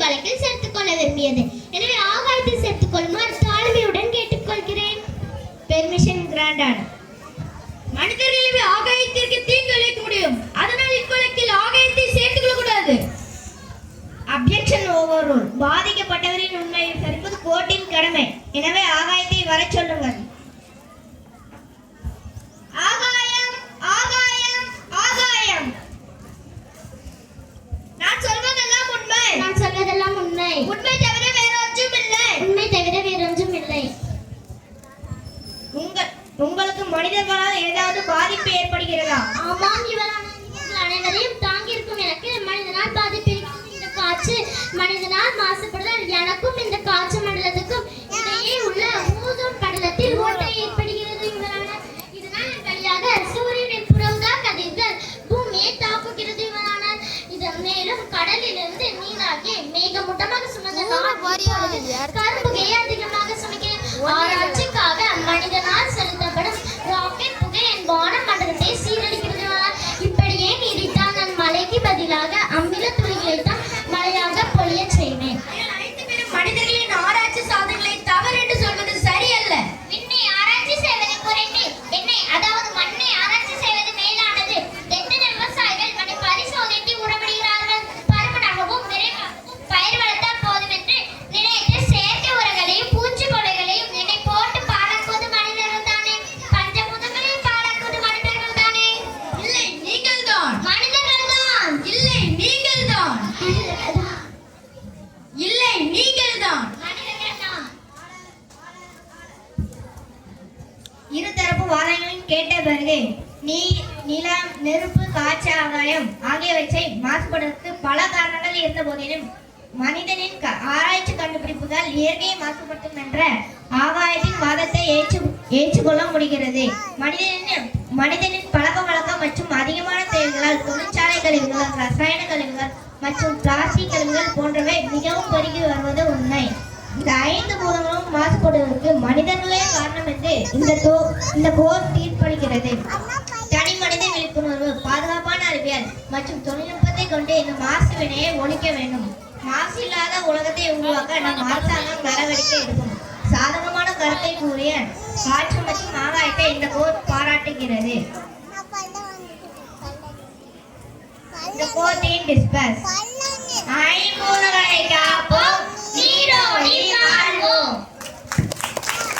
வழக்கில் சேர்த்துக் கொள்ள விரும்பியது. எனவே ஆகாயத்தை சேர்த்துக் கொள்ளுமாறு தாழ்மையுடன் கேட்டுக்கொள்கிறேன். Permission granted. மனிதர்களே ஆகாயத்திற்கு தீங்கு விளைவிக்க முடியும். அதனால் இவ்வழக்கில் ஆகாயத்தை சேர்த்துக் கொள்ளக்கூடாது. Objection over rule. பாதிக்கப்பட்டவரின் உண்மையை விசாரிப்பது கோர்ட்டின் கடமை. எனவே ஆகாயத்தை வரச் சொல்லுங்கள். ஆகாயம், ஆகாயம், ஆகாயம். நான் சொல்வதெல்லாம் உண்மை. நான் சொல்வதெல்லாம் உண்மை. உண்மை தவிர வேறொன்றும் இல்லை. உண்மை தவிர வேறொன்றும் இல்லை. உங்களுக்கு மனிதர்களால் ஏதாவது பாதிப்பு ஏற்படுகிறதா? ஆமாம் இவர்கள் அனைவரையும் தாங்கியிருக்கும் எனக்கு மனிதனால் பாதிப்பு இருக்கிறது. இந்த காற்று மனிதனால் மாசுபடுதல் எனக்கும் இந்த காற்று மண்டலத்துக்கும் இடையே உள்ள ஊதும் படலத்தில் ஓட்டை ஏற்படுகிறது. இதனால் வழியாக சூரியனின் புறஊதா கதிர்கள் பூமியை தாக்குகிறது. இதன் மேலும் கடலிலிருந்து நீராகி மேகமூட்டமாக சுமந்ததால் கரும்புகையை அதிகமாக சுமக்கிறது. ஆராய்ச்சிக்காக மனிதனால் செலுத்தப்படும் ராக்கெட் புகை என் வான மண்டலத்தை சீரழிக்கிறது. இப்படியே நீடித்தால் நான் மழைக்கு பதிலாக அமில துளிகளை தான் மழையாக பொழிய செய்வேன். மனிதர்களின் ஆராய்ச்சி சாதனைகளை தவறு என்று சொல்வது சரியல்ல. விண்ணை ஆராய்ச்சி செய்வது குறைவு, என்னை அதாவது மண்ணை ஆராய்ச்சி செய்வது மேலானது. எத்தனை விவசாயிகள் மண்ணை பரிசோதித்து உரமிடுகிறார்கள். பருமனாகவும் விரைவாகவும் பயிர் வளர்த்தால் போதும் என்று நினைத்து செயற்கை உரங்களையும் பூச்சிக்கொல்லிகளையும் என்னை போட்டு பாழாக்குவது மனிதர்கள் தானே. பஞ்சபூதங்களையும் பாழாக்குவது மனிதர்கள் தானே. இல்லை, நீங்கள் தான். மனிதர்கள் தான். இல்லை, நீங்கள் தான். இல்லை, நீங்கள் தான். மனிதர்கள் தான். இருதரப்பு வாதங்களையும் கேட்ட பிறகு நிலம், நெருப்பு, காற்று, ஆகாயம் ஆகியவற்றை மாசுபடுவதற்கு பல காரணங்கள் இருந்த போதிலும் மனிதனின் ஆராய்ச்சி கண்டுபிடிப்புகள் இயற்கையை மாசுபடுத்தும் என்ற ஆகாயத்தின் வாதத்தை ஏற்றுக்கொள்ள முடிகிறது. மனிதனின் பழக்க வழக்கம் மற்றும் அதிகமான தேவைகளால் தொழிற்சாலை கழிவுகள், ரசாயன கழிவுகள் மற்றும் பிளாஸ்டிக் கழிவுகள் போன்றவை மிகவும் பெருகி வருவது உண்மை. இந்த 5 பூதங்களும் மாசுபடுவதற்கு மனிதர்களே காரணம் என்று இந்த கோர் தீர்ப்பளிக்கிறது. தனி மனித விழிப்புணர்வு, பாதுகாப்பான அறிவியல் மற்றும் தொழில்நுட்பத்தை கொண்டு இந்த மாசு வினையை ஒழிக்க வேண்டும். மாசு இல்லாத உலகத்தை உருவாக்க நம் அரசாங்கம் நடவடிக்கை எடுக்கும். சாதகமான கருத்தை கூறிய காற்று மற்றும் ஆகாயத்தை இந்த core பாராட்டுகிறது. The court in disperse.